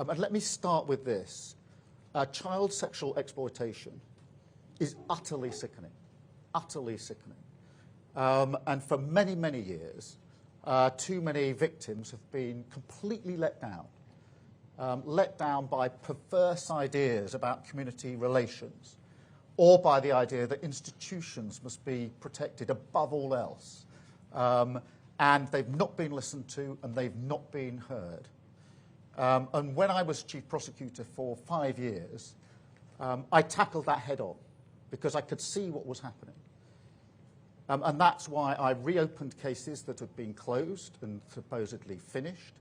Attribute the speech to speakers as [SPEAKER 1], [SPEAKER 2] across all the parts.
[SPEAKER 1] And let me start with this. Child sexual exploitation is utterly sickening, utterly sickening. And for many, many years, too many victims have been completely let down by perverse ideas about community relations, or by the idea that institutions must be protected above all else. And they've not been listened to, and they've not been heard. And when I was chief prosecutor for 5 years, I tackled that head on, because I could see what was happening. And that's why I reopened cases that had been closed and supposedly finished.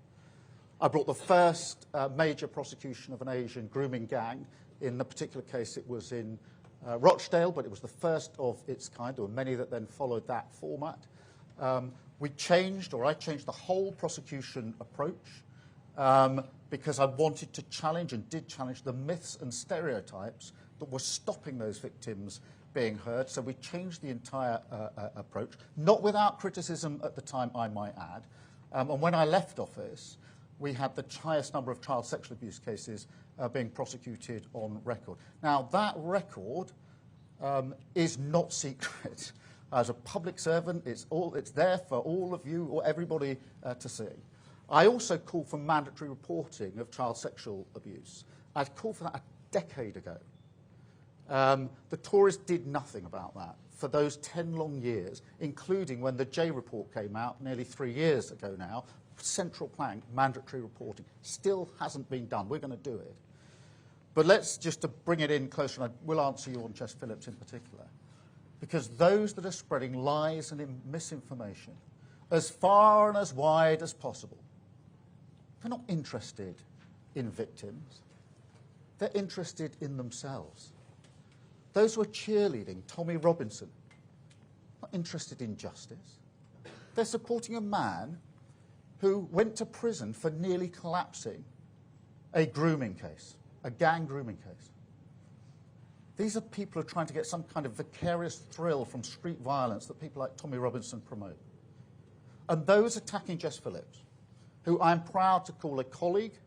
[SPEAKER 1] I brought the first major prosecution of an Asian grooming gang. In the particular case, it was in Rochdale, but it was the first of its kind. There were many that then followed that format. I changed the whole prosecution approach because I wanted to challenge, and did challenge, the myths and stereotypes that were stopping those victims being heard. So we changed the entire approach, not without criticism at the time, I might add. And when I left office, we had the highest number of child sexual abuse cases being prosecuted on record. Now, that record is not secret. As a public servant, it's there for all of you or everybody to see. I also called for mandatory reporting of child sexual abuse. I called for that a decade ago. The Tories did nothing about that for those 10 long years, including when the J report came out nearly 3 years ago now. Central plank, mandatory reporting, still hasn't been done. We're going to do it. But let's just to bring it in closer, and I will answer you on Jess Phillips in particular, because those that are spreading lies and misinformation as far and as wide as possible, they're not interested in victims. They're interested in themselves. Those who are cheerleading Tommy Robinson, not interested in justice. They're supporting a man who went to prison for nearly collapsing a grooming case, a gang grooming case. These are people who are trying to get some kind of vicarious thrill from street violence that people like Tommy Robinson promote. And those attacking Jess Phillips, who I'm proud to call a colleague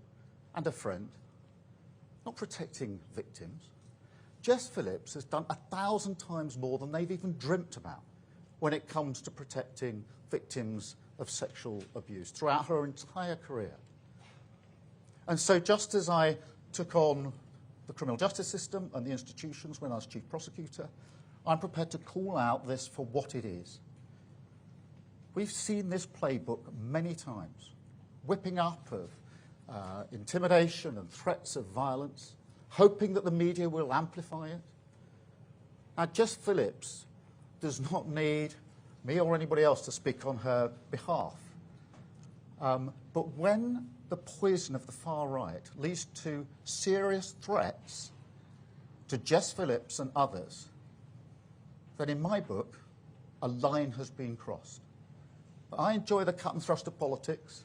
[SPEAKER 1] and a friend, not protecting victims. Jess Phillips has done 1,000 times more than they've even dreamt about when it comes to protecting victims of sexual abuse throughout her entire career. And so just as I took on the criminal justice system and the institutions when I was chief prosecutor, I'm prepared to call out this for what it is. We've seen this playbook many times, whipping up of intimidation and threats of violence, hoping that the media will amplify it. Now, Jess Phillips does not need me or anybody else to speak on her behalf. But when the poison of the far right leads to serious threats to Jess Phillips and others, then in my book, a line has been crossed. But I enjoy the cut and thrust of politics,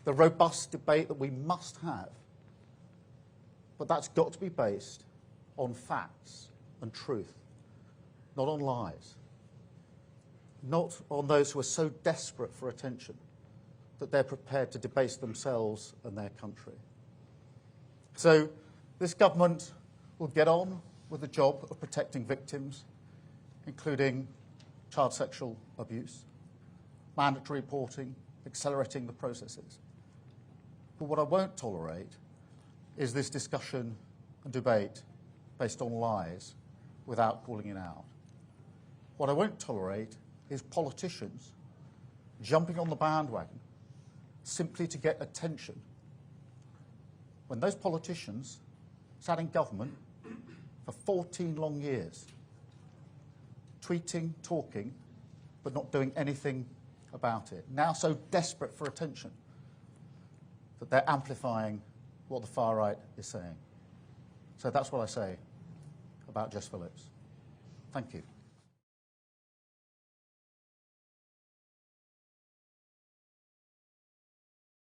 [SPEAKER 1] the robust debate that we must have. But that's got to be based on facts and truth, not on lies. Not on those who are so desperate for attention that they're prepared to debase themselves and their country. So this government will get on with the job of protecting victims, including child sexual abuse, mandatory reporting, accelerating the processes. But what I won't tolerate is this discussion and debate based on lies without calling it out. What I won't tolerate is politicians jumping on the bandwagon simply to get attention, when those politicians sat in government for 14 long years, tweeting, talking, but not doing anything about it. Now so desperate for attention that they're amplifying what the far right is saying. So that's what I say about Jess Phillips. Thank you.